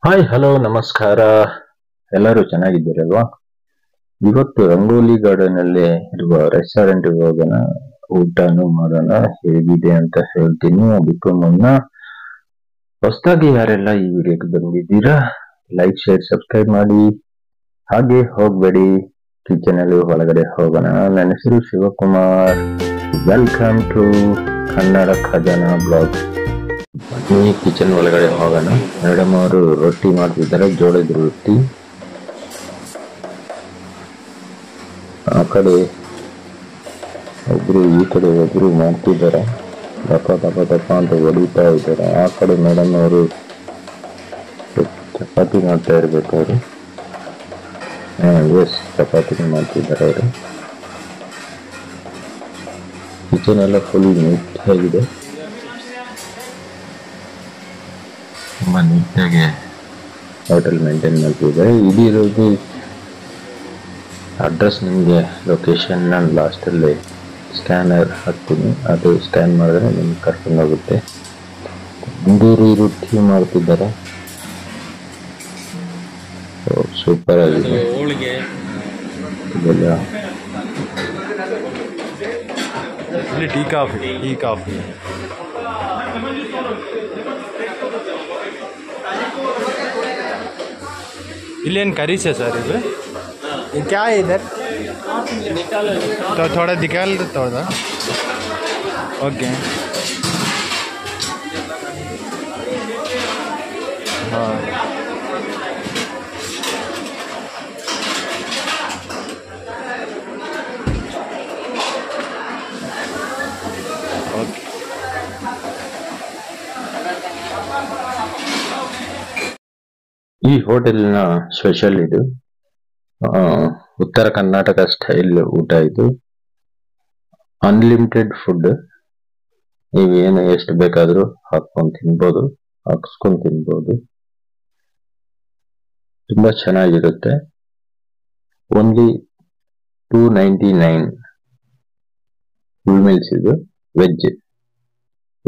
Hi hello ನಮಸ್ಕಾರ. ಎಲ್ಲರೂ ಚೆನ್ನಾಗಿದ್ದೀರಲ್ವಾ? ಇವತ್ತು ರಂಗೋಲಿ ಗಾರ್ಡನ್ ಅಲ್ಲಿ ಇರುವ ರೆಸ್ಟೋರೆಂಟ್ ಹೋಗೋಣ, ಊಟನೂ ಮಾಡೋಣ. ಹೇಗಿದೆ ಅಂತ ಹೇಳ್ತೀನಿ. ಅದಕ್ಕೂ ಮುನ್ನ ಹೊಸದಾಗಿ ಯಾರೆಲ್ಲ ಈ ವಿಡಿಯೋಗೆ ಬಂದಿದ್ದೀರಾ, ಲೈಕ್ ಶೇರ್ ಸಬ್ಸ್ಕ್ರೈಬ್ ಮಾಡಿ. ಹಾಗೆ ಹೋಗ್ಬೇಡಿ, ಕಿಚನ್ ಅಲ್ಲಿ ಒಳಗಡೆ ಹೋಗೋಣ. ನನ್ನ ಹೆಸರು Shivakumar. Welcome to Kannada Khazana blog. ಬನ್ನಿ ಕಿಚನ್ ಒಳಗಡೆ ಹೋಗೋಣ. ಮೇಡಮ್ ಅವರು ರೊಟ್ಟಿ ಮಾಡ್ತಿದ್ದಾರೆ, ಜೋಳದ ರೊಟ್ಟಿ. ಆ ಕಡೆ ಒಬ್ರು ಈ ಕಡೆ ಒಬ್ರು ಮಾಡ್ತಿದ್ದಾರೆ, ದಪ್ಪ ದಪ್ಪ ದಪ್ಪ ಅಂತ ಹೊಡಿತಾ ಇದ್ದಾರೆ. ಆ ಕಡೆ ಮೇಡಮ್ ಅವರು ಚಪಾತಿ ಮಾಡ್ತಾ ಇರ್ಬೇಕು ಅವರು. ಎಸ್, ಚಪಾತಿ ಮಾಡ್ತಿದ್ದಾರೆ ಅವರು. ಕಿಚನ್ ಎಲ್ಲ ಫುಲ್ ನೀಟಾಗಿದೆ, ತುಂಬಾ ನೀಟಾಗಿ ಹೋಟೆಲ್ ಮೇಂಟೈನ್ ಮಾಡ್ತಿದ್ದಾರೆ. ಇದಿರೋದು ಅಡ್ರೆಸ್, ನಿಮಗೆ ಲೊಕೇಶನ್ ನಾನು ಲಾಸ್ಟಲ್ಲಿ ಸ್ಕ್ಯಾನರ್ ಹಾಕ್ತೀನಿ, ಅದು ಸ್ಕ್ಯಾನ್ ಮಾಡಿದ್ರೆ ನಿಮ್ಗೆ ಕರ್ಕೊಂಡು ಹೋಗುತ್ತೆ. ತಂದೂರಿ ರೊಟ್ಟಿ ಮಾಡ್ತಿದ್ದಾರೆ, ಸೂಪರ್ ಆಗಿದೆ ಇದೆಲ್ಲ. ಟೀ ಕಾಫಿ इलेन करी से सर इधर क्या है इधर तो थोड़ा दिखाल थोड़ा ओके हाँ ओके ಈ ಹೋಟೆಲ್ನ ಸ್ಪೆಷಲ್ ಇದು, ಉತ್ತರ ಕರ್ನಾಟಕ ಸ್ಟೈಲ್ ಊಟ ಇದು. ಅನ್ಲಿಮಿಟೆಡ್ ಫುಡ್, ನೀವೇನು ಎಷ್ಟು ಬೇಕಾದ್ರೂ ಹಾಕ್ಸ್ಕೊಂಡು ತಿನ್ಬೋದು. ತುಂಬಾ ಚೆನ್ನಾಗಿರುತ್ತೆ. ಓನ್ಲಿ 299 ಫುಲ್ ಮೀಲ್ಸ್ ಇದು, ವೆಜ್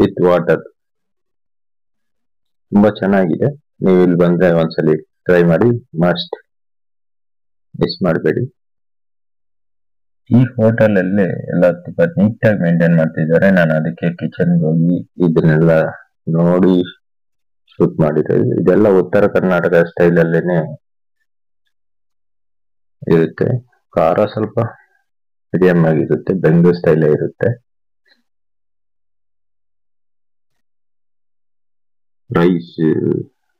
ವಿತ್ ವಾಟರ್. ತುಂಬಾ ಚೆನ್ನಾಗಿದೆ. ನೀವು ಇಲ್ಲಿ ಬಂದ್ರೆ ಒಂದ್ಸಲಿ ಟ್ರೈ ಮಾಡಿ, ಮಸ್ಟ್ ಮಿಸ್ ಮಾಡಬೇಡಿ. ಈ ಹೋಟೆಲ್ ಅಲ್ಲಿ ಎಲ್ಲ ತುಂಬಾ ನೀಟಾಗಿ ಮೇಂಟೈನ್ ಮಾಡ್ತಿದ್ದಾರೆ. ನಾನು ಅದಕ್ಕೆ ಕಿಚನ್ಗೆ ಹೋಗಿ ಇದನ್ನೆಲ್ಲ ನೋಡಿ ಶೂಟ್ ಮಾಡಿರೋದು. ಇದೆಲ್ಲ ಉತ್ತರ ಕರ್ನಾಟಕ ಸ್ಟೈಲ್ ಅಲ್ಲೇನೆ ಇರುತ್ತೆ. ಖಾರ ಸ್ವಲ್ಪ ಮೀಡಿಯಂ ಆಗಿರುತ್ತೆ, ಬೆಂಗಳೂರು ಸ್ಟೈಲ್ ಇರುತ್ತೆ. ರೈಸ್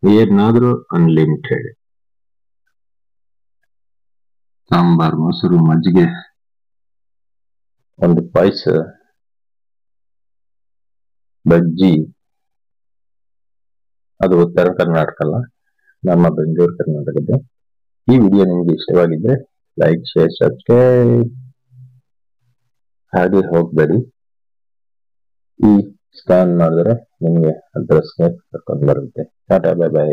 ಏನಾದ್ರೂ ಅನ್ಲಿಮಿಟೆಡ್. ಸಾಂಬಾರ್, ಮೊಸರು, ಮಜ್ಜಿಗೆ, ಒಂದು ಪಾಯಸ, ಬಜ್ಜಿ. ಅದು ಉತ್ತರ ಕರ್ನಾಟಕ ಅಲ್ಲ, ನಮ್ಮ ಬೆಂಗಳೂರು ಕರ್ನಾಟಕದ. ಈ ವಿಡಿಯೋ ನಿಮ್ಗೆ ಇಷ್ಟವಾಗಿದ್ರೆ ಲೈಕ್ ಶೇರ್ ಸಬ್ಸ್ಕ್ರೈಬ್. ಹಾಗೆ ಹೋಗ್ಬೇಡಿ, ಈ ಸ್ಕ್ಯಾನ್ ಮಾಡಿದ್ರೆ ನಿಮ್ಗೆ ಅಡ್ರೆಸ್ಗೆ ಕರ್ಕೊಂಡು ಬರುತ್ತೆ. Tata, bye bye.